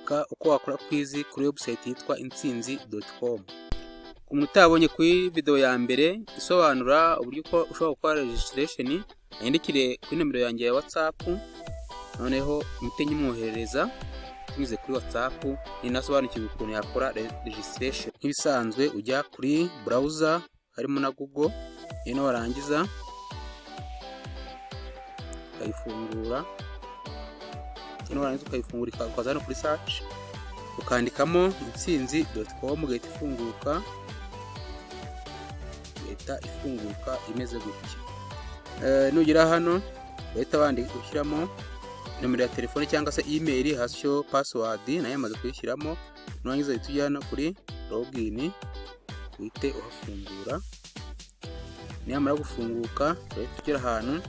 kwereka uko wakora quiz kuri website yitwa intsinzi.com. Ku muntu utabonye kuri video ya mbere isobanura uburyo ushobora gukora registration, yandikire kuri nomero yanjye ya WhatsApp, noneho mpite nyimwoherereza binyuze kuri WhatsApp. Ninasobanukirwa ukuntu yakora registration. Nk'ibisanzwe ujya kuri browser harimo na Google, warangiza ukayifungura, ukaza hano kuri search ukandikamo intsinzi.com, ugahita ifunguka imeze gutya. Nugera hano ugahita wandika ushyiramo nomero ya telefone cyangwa se email, hasho password nayo yamaze kuyishyiramo. Nurangiza uhita ujyana kuri login, uhite uhafungura. Nyamara gufunguka uhita ugera ahantu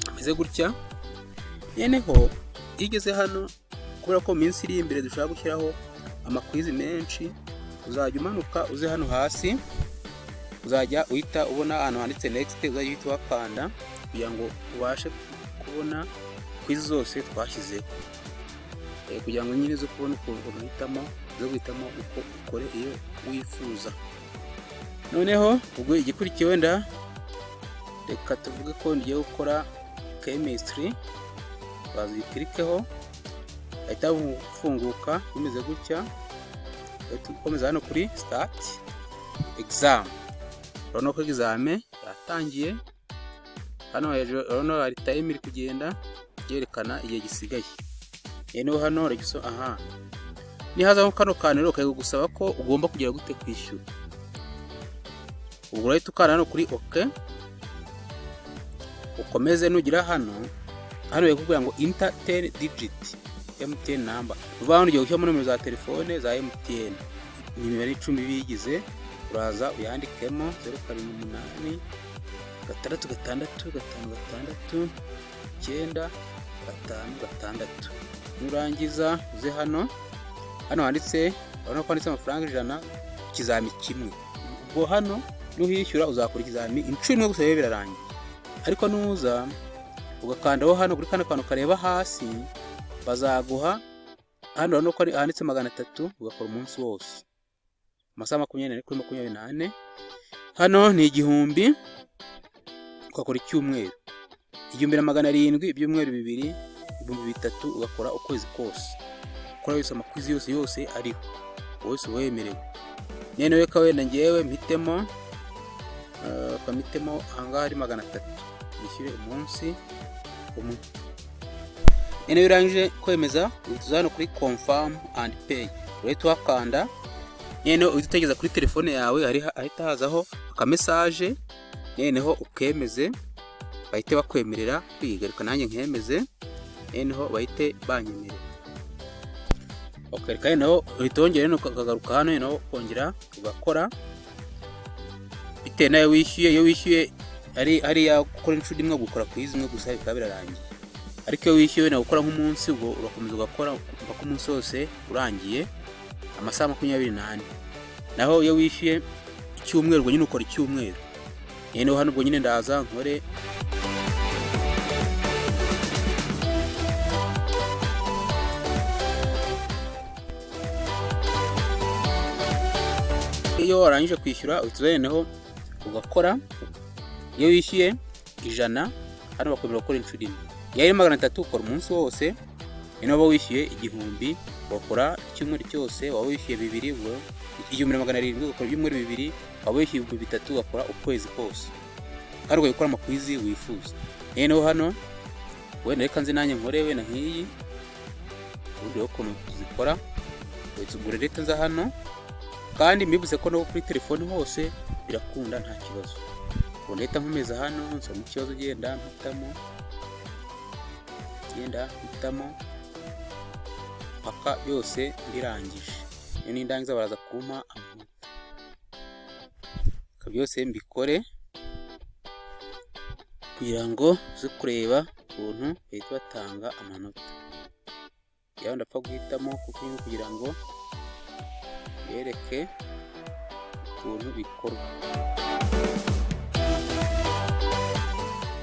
ameze gutya. Yeneho igeze hano, kubera ko minsi iri imbere dushaka gushyiraho amakwizi menshi, uzajya umanuka uze hano hasi, uzajya uhita ubona ahantu handitse next, uzajya uhita wakanda kugira ngo ubashe kubona quiz zose twashyizeho, kugira ngo nyine zo kubona ukuntu uhitamo uko ukore iyo wifuza. Noneho ubwo igikurikiye wenda reka tuvuge ko ngiye gukora chemistry, bazikirikeho ahita ufunguka bimeze gutya. Tukomeza hano kuri start exam, urabona ko exam yatangiye. Hano hejuru urabona hari time iri kugenda yerekana igihe gisigaye. Yeneho hano regiso nihaza kano kanero kayigusaba ko ugomba kugera gute kwishyura. Ubwo rero tukana hano kuri OK, ukomeze nugira hano yakubwira ngo enter 10 digit MTN number. Uva hano ugiye gushyiramo nomero za telefone za MTN, nimero 10 bigize, uraza uyandikemo 078 666 556 956. Nurangiza uze hano handitse, urabona ko handitse amafaranga 100 ikizami kimwe. Ubwo hano nuhishyura uzakora ikizami inshuro imwe gusa birarangiye. Ariko nuza ugakandaho hano kuri kano kantu kareba hasi, bazaguha hano urabona ko handitse 300, ugakora umunsi wose amasaha 24 kuri 24. Hano ni 1000, ugakora icyumweru 1700, ibyumweru 2 3,000, ugakora ukwezi kose. Ukora yose amakwizi yose ariho wose wemerewe. Nene weka wenda ngewe mpitemo ahangaha hari 300, nishyure umunsi umwe. Nene birangije kwemeza, utuza hano kuri confirm and pay, urahita wakanda. Nene uzitegeza kuri telefone yawe ahita hazaho aka message, neneho ukemeze, bahite bakwemerera kwiga. Reka nanjye nkemeze, neneho bahite banyemerera. Okay, reka neneho uhitongere no kagaruka hano, neneho kongera ugakora bitewe nayo wishyuye. Iyo wishyuye ari yakora inshuro imwe gukora quiz imwe gusa bikaba birarangiye. Ariko iyo wishyuye na gukora nk'umunsi, ubwo urakomeza ugakora mpaka umunsi wose urangiye amasaha 24. Naho iyo wishyuye icyumweru ubwo nyine ukora icyumweru. Yeneho hano ubwo nyine ndaza nkore iyo warangije kwishyura utuzeneho ugakora. Iyo wishyuye 100 hano bakomeza gukora inshuro imwe. Iyo ari 300 ukora umunsi wose. Ino baba wishyuye 1000 bakora icyumweru cyose. Waba wishyuye 2 ubwo 1700 ukora ibyumweru 2. Waba wishyuye 3 ukora ukwezi kose. Kandi ugakora amakwizi wifuza. Yeneho hano wenda reka nzi nanjye nkore wenda nk'iyi, ubundi ukuntu tuzikora witugure leta nza hano. Kandi mbibuze ko no kuri telefone hose birakunda nta kibazo. Ubu leta nkomeza hano nsoma ikibazo genda mpitamo paka byose birangije. Iyo nindangiza baraza kumpa amanota, byose mbikore kugira ngo zo kureba ukuntu bahita batanga amanota. Yaho ndapfa guhitamo kugira ngo yereke ukuntu bikorwa.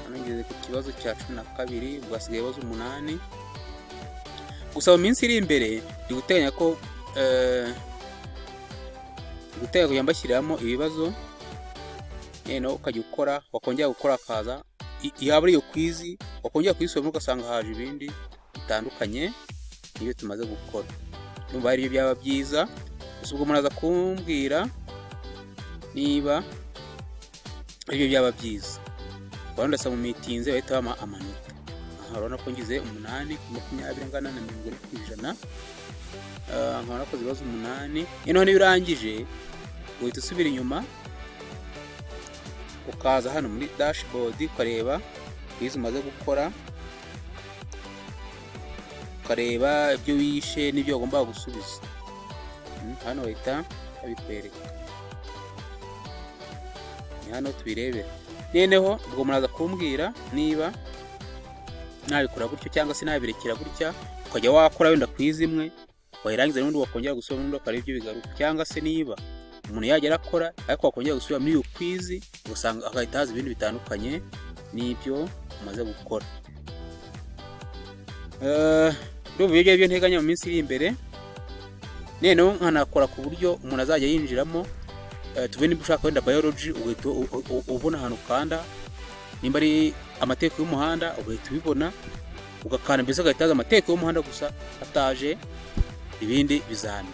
Hano ngeze ku kibazo cya 12, ubwo hasigaye ibibazo 8. gusa mu minsi iri imbere ndi guteganya ko kujya mbashyiriramo ibibazo noneho ukajya ukora, wakongera gukora akaza yaba ari iyo kwizi wakongera kuyisubiramo ugasanga haje ibindi bitandukanye n'ibyo tumaze gukora. Numva ari byo byaba byiza. Gusa ubwo muraza kumbwira niba ibyo byaba byiza. Rwanda ndasaba mu mitinze bahita bama amanota. Urabona ko ngize 8 ku 20 angana na 40%. Nkabona ko ibibazo 8. Noneho niba urangije uhita usubira inyuma ukaza hano muri dashboard ukareba kwizi umaze gukora, ukareba ibyo wishe n'ibyo ugomba gusubiza. Hano bahita babikwereka. Ni hano tubirebera. Noneho ubwo muraza kumbwira niba nabikora gutyo cyangwa se nabirekera gutya, ukajya wakora wenda kwizi imwe wayirangiza n'undi wakongera gusubira n'undi akareba ibyo bigaruka, cyangwa se niba umuntu yagera akora ariko wakongera gusubira muri iyo kwizi ugasanga agahita haza ibindi bitandukanye n'ibyo umaze gukora. Ndumva ibyo byo nteganya mu minsi iri imbere. Noneho nkanakora ku buryo umuntu azajya yinjiramo, tuve niba ushaka wenda biology ugahita ubona ahantu ukanda, nimba ari amategeko y'umuhanda ugahita ubibona ugakanda, mbese ugahita haza amategeko y'umuhanda gusa ataje ibindi bizami.